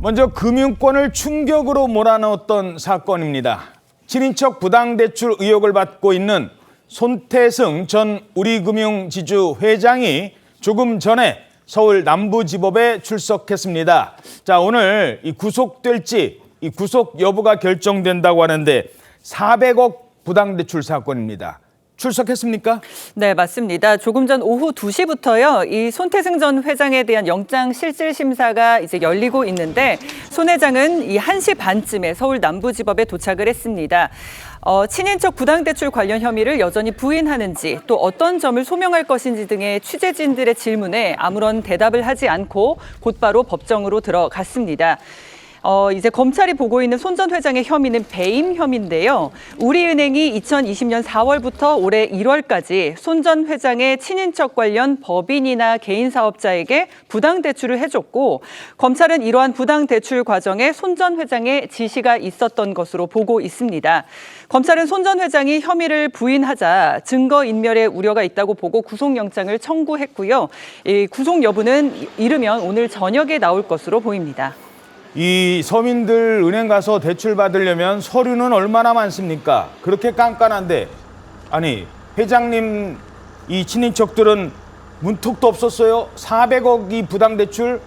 먼저 금융권을 충격으로 몰아넣었던 사건입니다. 친인척 부당대출 의혹을 받고 있는 손태승 전 우리금융지주 회장이 조금 전에 서울 남부지법에 출석했습니다. 자, 오늘 이 구속될지 이 구속 여부가 결정된다고 하는데 400억 부당대출 사건입니다. 출석했습니까? 네, 맞습니다. 조금 전 오후 2시부터요. 이 손태승 전 회장에 대한 영장 실질 심사가 이제 열리고 있는데 손 회장은 이 1시 반쯤에 서울 남부지법에 도착을 했습니다. 친인척 부당대출 관련 혐의를 여전히 부인하는지 또 어떤 점을 소명할 것인지 등의 취재진들의 질문에 아무런 대답을 하지 않고 곧바로 법정으로 들어갔습니다. 이제 검찰이 보고 있는 손 전 회장의 혐의는 배임 혐의인데요. 우리은행이 2020년 4월부터 올해 1월까지 손 전 회장의 친인척 관련 법인이나 개인 사업자에게 부당대출을 해줬고 검찰은 이러한 부당대출 과정에 손 전 회장의 지시가 있었던 것으로 보고 있습니다. 검찰은 손 전 회장이 혐의를 부인하자 증거인멸의 우려가 있다고 보고 구속영장을 청구했고요. 이 구속 여부는 이르면 오늘 저녁에 나올 것으로 보입니다. 이 서민들 은행 가서 대출 받으려면 서류는 얼마나 많습니까? 그렇게 깐깐한데 아니 회장님 이 친인척들은 문턱도 없었어요? 400억이 부당대출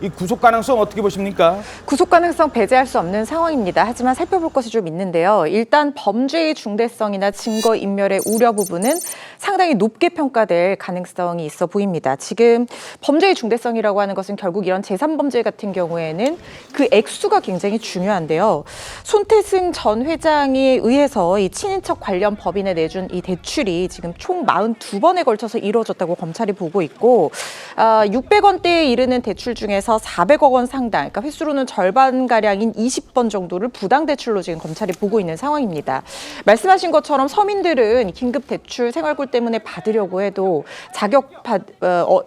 이 구속 가능성 어떻게 보십니까? 구속 가능성 배제할 수 없는 상황입니다. 하지만 살펴볼 것이 좀 있는데요. 일단 범죄의 중대성이나 증거인멸의 우려 부분은 상당히 높게 평가될 가능성이 있어 보입니다. 지금 범죄의 중대성이라고 하는 것은 결국 이런 제3범죄 같은 경우에는 그 액수가 굉장히 중요한데요. 손태승 전 회장에 의해서 이 친인척 관련 법인에 내준 이 대출이 지금 총 42번에 걸쳐서 이루어졌다고 검찰이 보고 있고 600원대에 이르는 대출 중에서 400억 원 상당, 그러니까 횟수로는 절반가량인 20번 정도를 부당대출로 지금 검찰이 보고 있는 상황입니다. 말씀하신 것처럼 서민들은 긴급대출, 생활골 때문에 받으려고 해도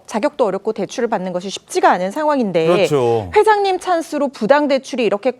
자격도 어렵고 대출을 받는 것이 쉽지가 않은 상황인데 그렇죠. 회장님 찬스로 부당대출이 이렇게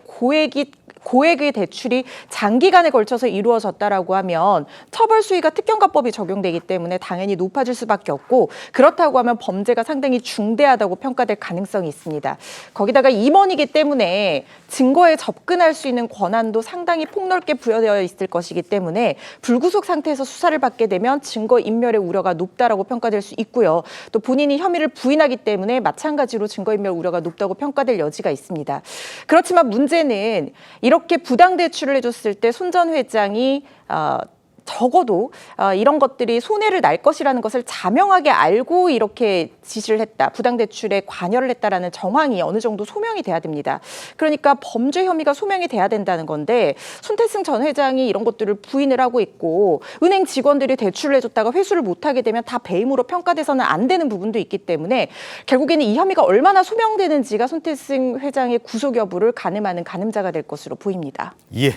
고액의 대출이 장기간에 걸쳐서 이루어졌다라고 하면 처벌 수위가 특경가법이 적용되기 때문에 당연히 높아질 수밖에 없고 그렇다고 하면 범죄가 상당히 중대하다고 평가될 가능성이 있습니다. 거기다가 임원이기 때문에 증거에 접근할 수 있는 권한도 상당히 폭넓게 부여되어 있을 것이기 때문에 불구속 상태에서 수사를 받게 되면 증거인멸의 우려가 높다라고 평가될 수 있고요. 또 본인이 혐의를 부인하기 때문에 마찬가지로 증거인멸 우려가 높다고 평가될 여지가 있습니다. 그렇지만 문제는 이렇게 부당대출을 해줬을 때 손 전 회장이 적어도 이런 것들이 손해를 날 것이라는 것을 자명하게 알고 이렇게 지시를 했다. 부당대출에 관여를 했다라는 정황이 어느 정도 소명이 돼야 됩니다. 그러니까 범죄 혐의가 소명이 돼야 된다는 건데 손태승 전 회장이 이런 것들을 부인을 하고 있고 은행 직원들이 대출을 해줬다가 회수를 못하게 되면 다 배임으로 평가돼서는 안 되는 부분도 있기 때문에 결국에는 이 혐의가 얼마나 소명되는지가 손태승 회장의 구속 여부를 가늠하는 가늠자가 될 것으로 보입니다. 예.